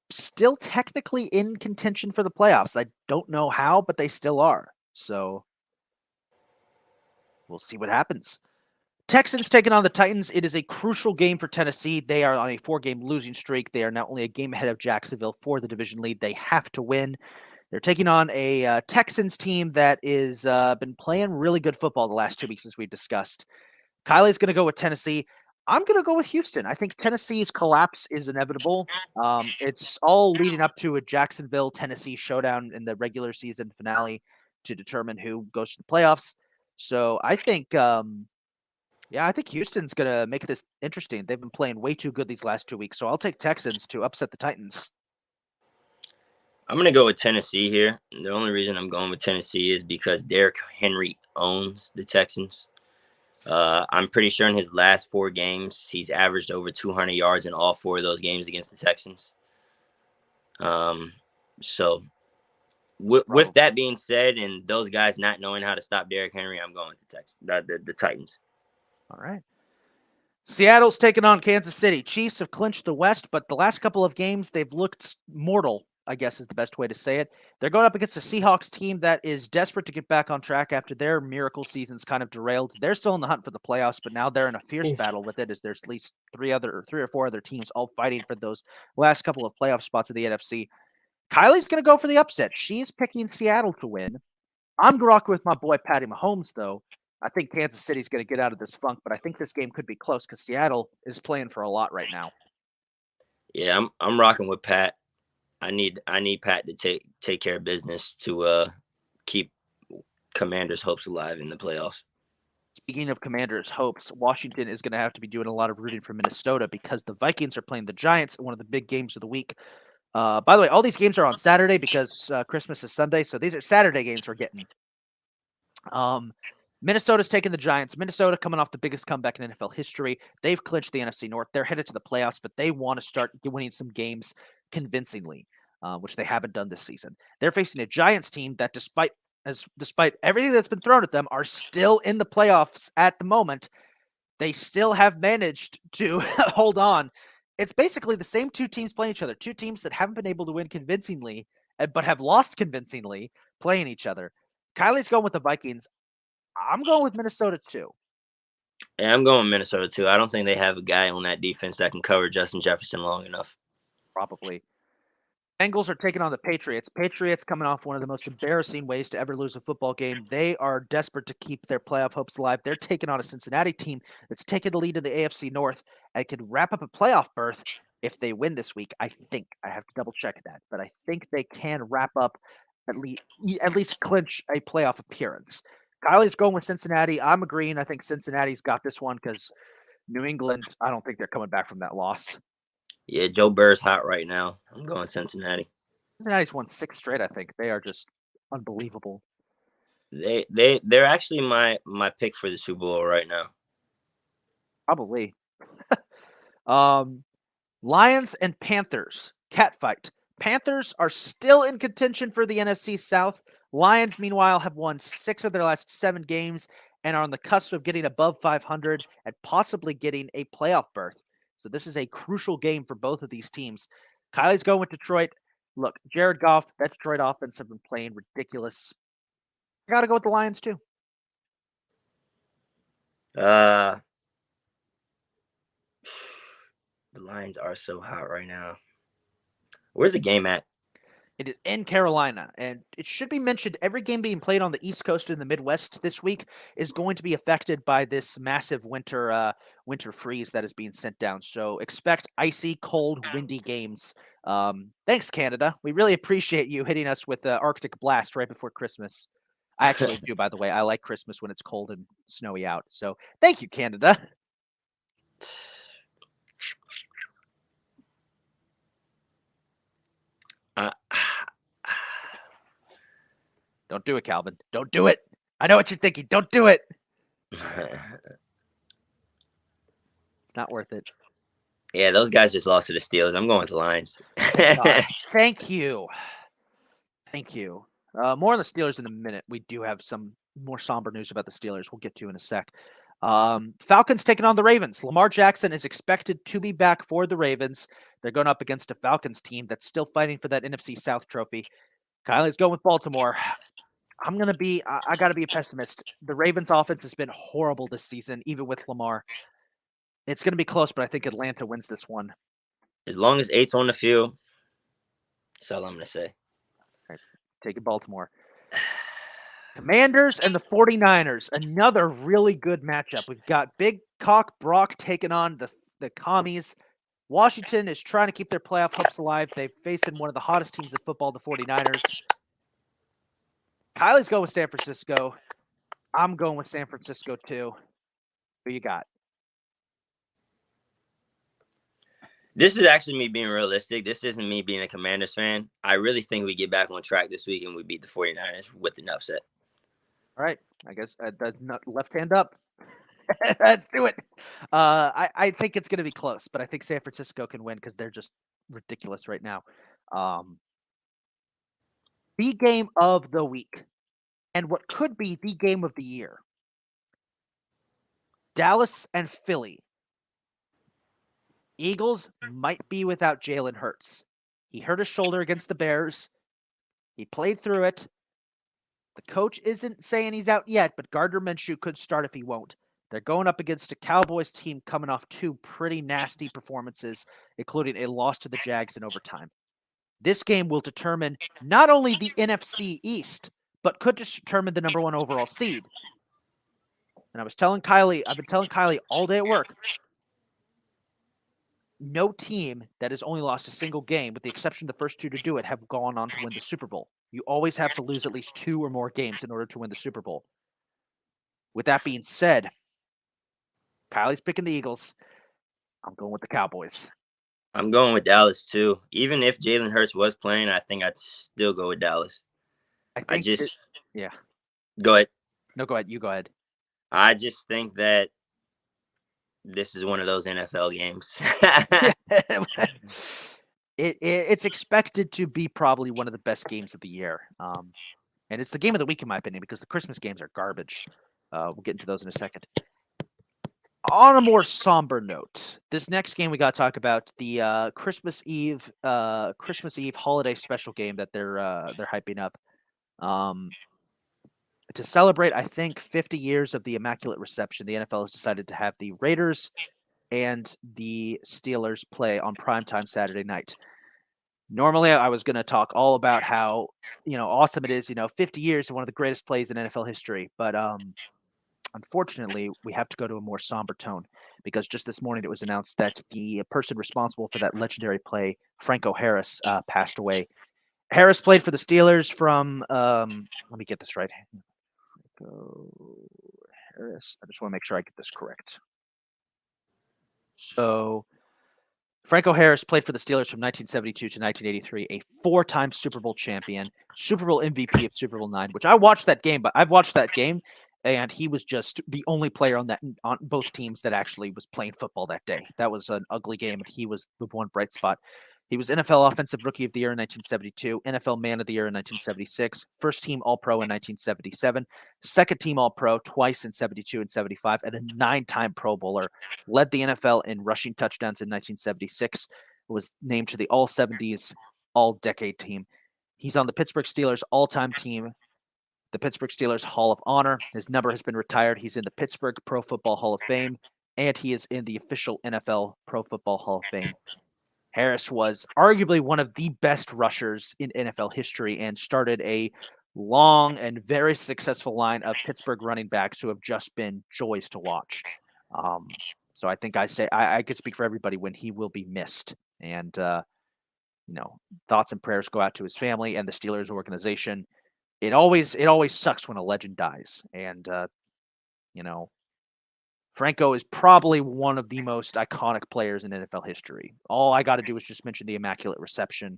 S1: still technically in contention for the playoffs. I don't know how, but they still are. So we'll see what happens. Texans taking on the Titans. It is a crucial game for Tennessee. They are on a 4-game losing streak. They are now only a game ahead of Jacksonville for the division lead. They have to win. They're taking on a Texans team that is been playing really good football the last 2 weeks, as we've discussed. Kylie's going to go with Tennessee. I'm going to go with Houston. I think Tennessee's collapse is inevitable. It's all leading up to a Jacksonville-Tennessee showdown in the regular season finale to determine who goes to the playoffs. So I think, I think Houston's going to make this interesting. They've been playing way too good these last 2 weeks. So I'll take Texans to upset the Titans.
S3: I'm going to go with Tennessee here. The only reason I'm going with Tennessee is because Derrick Henry owns the Texans. I'm pretty sure in his last 4 games, he's averaged over 200 yards in all 4 of those games against the Texans. So with that being said, and those guys not knowing how to stop Derrick Henry, I'm going with the Titans.
S1: All right. Seattle's taking on Kansas City. Chiefs have clinched the West, but the last couple of games, they've looked mortal, I guess is the best way to say it. They're going up against a Seahawks team that is desperate to get back on track after their miracle season's kind of derailed. They're still in the hunt for the playoffs, but now they're in a fierce battle with it, as there's at least 3 or 4 other teams all fighting for those last couple of playoff spots in the NFC. Kylie's going to go for the upset. She's picking Seattle to win. I'm rocking with my boy Patty Mahomes, though. I think Kansas City's going to get out of this funk, but I think this game could be close because Seattle is playing for a lot right now.
S3: Yeah, I'm rocking with Pat. I need Pat to take care of business to keep Commanders' hopes alive in the playoffs.
S1: Speaking of Commanders' hopes, Washington is going to have to be doing a lot of rooting for Minnesota because the Vikings are playing the Giants in one of the big games of the week. By the way, all these games are on Saturday because Christmas is Sunday, so these are Saturday games we're getting. Minnesota's taking the Giants. Minnesota coming off the biggest comeback in NFL history. They've clinched the NFC North. They're headed to the playoffs, but they want to start winning some games convincingly, which they haven't done this season. They're facing a Giants team that, despite everything that's been thrown at them, are still in the playoffs at the moment. They still have managed to hold on. It's basically the same two teams playing each other. Two teams that haven't been able to win convincingly, but have lost convincingly playing each other. Kylie's going with the Vikings. I'm going with Minnesota too.
S3: Yeah, I'm going Minnesota too. I don't think they have a guy on that defense that can cover Justin Jefferson long enough.
S1: Probably. Bengals are taking on the Patriots. Patriots coming off one of the most embarrassing ways to ever lose a football game. They are desperate to keep their playoff hopes alive. They're taking on a Cincinnati team that's taking the lead in the AFC North and could wrap up a playoff berth if they win this week. I think I have to double check that, but I think they can wrap up at least clinch a playoff appearance. Kylie's going with Cincinnati. I'm agreeing. I think Cincinnati's got this one because New England, I don't think they're coming back from that loss.
S3: Yeah, Joe Burrow's hot right now. I'm going Cincinnati.
S1: Cincinnati's won 6 straight, I think. They are just unbelievable.
S3: They're actually my pick for the Super Bowl right now.
S1: Probably. Lions and Panthers. Catfight. Panthers are still in contention for the NFC South. Lions, meanwhile, have won 6 of their last 7 games and are on the cusp of getting above 500 and possibly getting a playoff berth. So this is a crucial game for both of these teams. Kylie's going with Detroit. Look, Jared Goff, that Detroit offense have been playing ridiculous. I got to go with the Lions too.
S3: The Lions are so hot right now. Where's the game at?
S1: It is in Carolina, and it should be mentioned every game being played on the East Coast and the Midwest this week is going to be affected by this massive winter freeze that is being sent down. So expect icy, cold, windy games. Thanks, Canada. We really appreciate you hitting us with the Arctic blast right before Christmas. I actually do, by the way. I like Christmas when it's cold and snowy out. So thank you, Canada. Don't do it, Calvin. Don't do it. I know what you're thinking. Don't do it. It's not worth it.
S3: Yeah, those guys just lost to the Steelers. I'm going with the Lions.
S1: Thank you. Thank you. More on the Steelers in a minute. We do have some more somber news about the Steelers we'll get to in a sec. Falcons taking on the Ravens. Lamar Jackson is expected to be back for the Ravens. They're going up against a Falcons team that's still fighting for that NFC South trophy. Kylie's going with Baltimore. I got to be a pessimist. The Ravens offense has been horrible this season, even with Lamar. It's going to be close, but I think Atlanta wins this one.
S3: As long as 8's on the field, that's all I'm going to say.
S1: Right. Taking Baltimore. Commanders and the 49ers, another really good matchup. We've got Big Cock Brock taking on the Commies. Washington is trying to keep their playoff hopes alive. They face in one of the hottest teams in football, the 49ers. Kylie's going with San Francisco. I'm going with San Francisco too. Who you got?
S3: This is actually me being realistic. This isn't me being a Commanders fan. I really think we get back on track this week and we beat the 49ers with an upset.
S1: All right. I guess left hand up. Let's do it. I think it's going to be close, but I think San Francisco can win because they're just ridiculous right now. The game of the week and what could be the game of the year. Dallas and Philly. Eagles might be without Jalen Hurts. He hurt his shoulder against the Bears. He played through it. The coach isn't saying he's out yet, but Gardner Minshew could start if he won't. They're going up against a Cowboys team coming off 2 pretty nasty performances, including a loss to the Jags in overtime. This game will determine not only the NFC East, but could determine the number 1 overall seed. And I've been telling Kylie all day at work, no team that has only lost a single game, with the exception of the first two to do it, have gone on to win the Super Bowl. You always have to lose at least 2 or more games in order to win the Super Bowl. With that being said, Kylie's picking the Eagles. I'm going with the Cowboys.
S3: I'm going with Dallas too. Even if Jalen Hurts was playing, I think I'd still go with Dallas.
S1: I think yeah.
S3: Go ahead.
S1: No, go ahead. You go ahead.
S3: I just think that this is one of those NFL games.
S1: It's expected to be probably one of the best games of the year. And it's the game of the week, in my opinion, because the Christmas games are garbage. We'll get into those in a second. On a more somber note, this next game we got to talk about, the Christmas Eve holiday special game that they're hyping up. To celebrate, I think, 50 years of the Immaculate Reception, the NFL has decided to have the Raiders and the Steelers play on primetime Saturday night. Normally, I was going to talk all about how, awesome it is, 50 years of one of the greatest plays in NFL history. But unfortunately, we have to go to a more somber tone because just this morning it was announced that the person responsible for that legendary play, Franco Harris, passed away. Harris played for the Steelers from, let me get this right. Harris. I just want to make sure I get this correct. So, Franco Harris played for the Steelers from 1972 to 1983, a 4-time Super Bowl champion, Super Bowl MVP of Super Bowl 9, which I watched that game, but I've watched that game, and he was just the only player on both teams that actually was playing football that day. That was an ugly game, and he was the one bright spot. He was NFL Offensive Rookie of the Year in 1972, NFL Man of the Year in 1976, first team All-Pro in 1977, second team All-Pro twice in 72 and 75, and a 9-time Pro Bowler. Led the NFL in rushing touchdowns in 1976, was named to the All-70s All-Decade team. He's on the Pittsburgh Steelers all-time team, the Pittsburgh Steelers Hall of Honor. His number has been retired. He's in the Pittsburgh Pro Football Hall of Fame, and he is in the official NFL Pro Football Hall of Fame. Harris was arguably one of the best rushers in NFL history and started a long and very successful line of Pittsburgh running backs who have just been joys to watch. So I think I could speak for everybody when he will be missed. And, thoughts and prayers go out to his family and the Steelers organization. It always sucks when a legend dies. And, Franco is probably one of the most iconic players in NFL history. All I got to do is just mention the Immaculate Reception,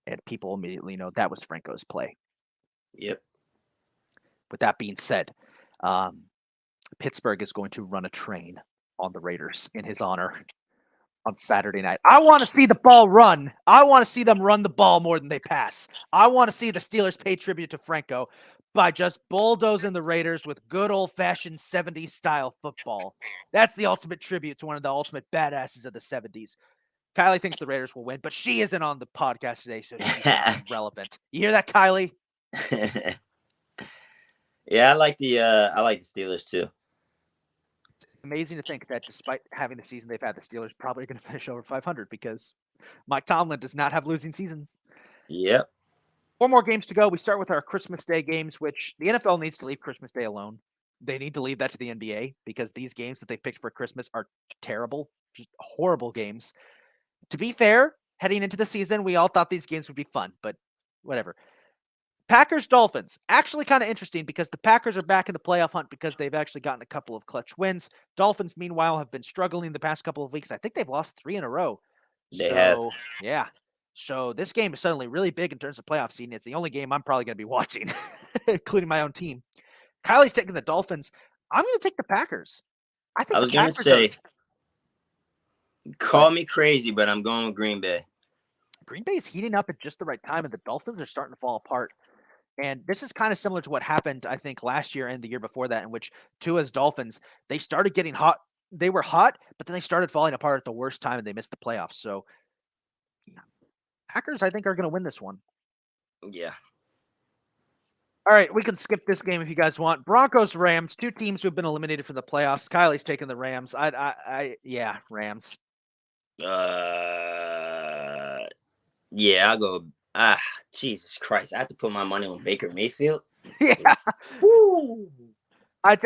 S1: and people immediately know that was Franco's play.
S3: Yep.
S1: With that being said, Pittsburgh is going to run a train on the Raiders in his honor on Saturday night. I want to see the ball run. I want to see them run the ball more than they pass. I want to see the Steelers pay tribute to Franco by just bulldozing the Raiders with good old-fashioned 70s style football. That's the ultimate tribute to one of the ultimate badasses of the 70s. Kylie thinks the Raiders will win, but she isn't on the podcast today, so she's not relevant. You hear that, Kylie?
S3: Yeah, I like the Steelers too.
S1: It's amazing to think that despite having the season they've had, the Steelers probably are going to finish over 500 because Mike Tomlin does not have losing seasons.
S3: Yep.
S1: 4 more games to go. We start with our Christmas Day games, which the NFL needs to leave Christmas Day alone. They need to leave that to the NBA because these games that they picked for Christmas are terrible, just horrible games. To be fair, heading into the season, we all thought these games would be fun, but whatever. Packers-Dolphins, actually kind of interesting because the Packers are back in the playoff hunt because they've actually gotten a couple of clutch wins. Dolphins, meanwhile, have been struggling the past couple of weeks. I think they've lost 3 in a row.
S3: They have.
S1: Yeah. So this game is suddenly really big in terms of playoff seeding. It's the only game I'm probably going to be watching, including my own team. Kylie's taking the Dolphins. I'm going to take the Packers.
S3: I was going to say, call me crazy, but I'm going with Green Bay.
S1: Green Bay is heating up at just the right time, and the Dolphins are starting to fall apart. And this is kind of similar to what happened, I think, last year and the year before that, in which Tua's Dolphins, they started getting hot. They were hot, but then they started falling apart at the worst time, and they missed the playoffs. So Packers, I think, are going to win this one.
S3: Yeah.
S1: All right, we can skip this game if you guys want. Broncos, Rams, 2 teams who have been eliminated from the playoffs. Kylie's taking the Rams. Yeah, Rams.
S3: Yeah, I'll go. Jesus Christ! I have to put my money on Baker Mayfield.
S1: Yeah.
S3: Woo.
S1: I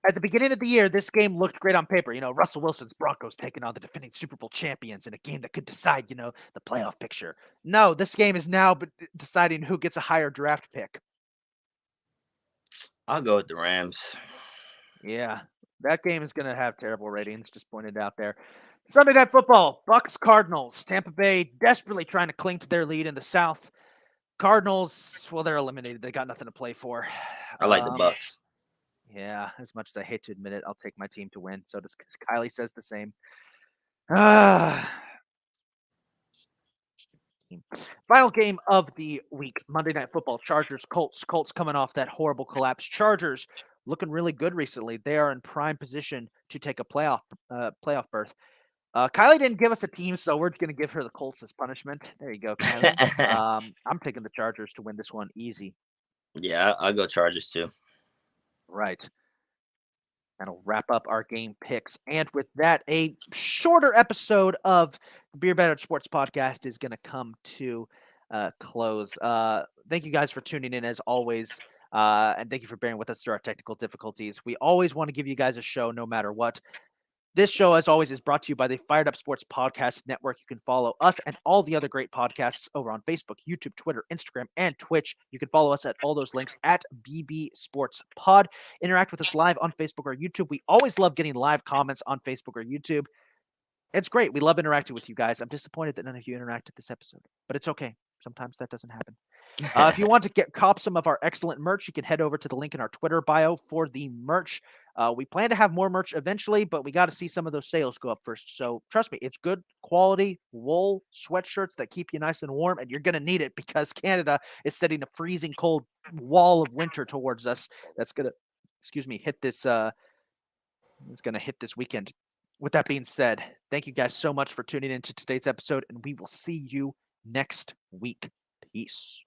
S1: at the beginning of the year, this game looked great on paper. Russell Wilson's Broncos taking on the defending Super Bowl champions in a game that could decide, the playoff picture. No, this game is now deciding who gets a higher draft pick.
S3: I'll go with the Rams.
S1: Yeah, that game is going to have terrible ratings, just pointed out there. Sunday Night Football, Bucks Cardinals. Tampa Bay desperately trying to cling to their lead in the South. Cardinals, well, they're eliminated. They got nothing to play for.
S3: I like the Bucks.
S1: Yeah, as much as I hate to admit it, I'll take my team to win. So does Kylie. Says the same. Final game of the week, Monday Night Football, Chargers, Colts. Colts coming off that horrible collapse. Chargers looking really good recently. They are in prime position to take a playoff berth. Kylie didn't give us a team, so we're going to give her the Colts as punishment. There you go, Kylie. I'm taking the Chargers to win this one easy.
S3: Yeah, I'll go Chargers too.
S1: Right. That'll wrap up our game picks. And with that, a shorter episode of the Beer Battered Sports Podcast is going to come to close. Thank you guys for tuning in as always. And thank you for bearing with us through our technical difficulties. We always want to give you guys a show no matter what. This show, as always, is brought to you by the Fired Up Sports Podcast Network. You can follow us and all the other great podcasts over on Facebook, YouTube, Twitter, Instagram, and Twitch. You can follow us at all those links at BB Sports Pod. Interact with us live on Facebook or YouTube. We always love getting live comments on Facebook or YouTube. It's great. We love interacting with you guys. I'm disappointed that none of you interacted this episode, but it's okay. Sometimes that doesn't happen. If you want to cop some of our excellent merch, you can head over to the link in our Twitter bio for the merch. We plan to have more merch eventually, but we got to see some of those sales go up first. So trust me, it's good quality wool sweatshirts that keep you nice and warm, and you're going to need it because Canada is setting a freezing cold wall of winter towards us. That's going to, hit this. It's going to hit this weekend. With that being said, thank you guys so much for tuning into today's episode, and we will see you next week. Peace.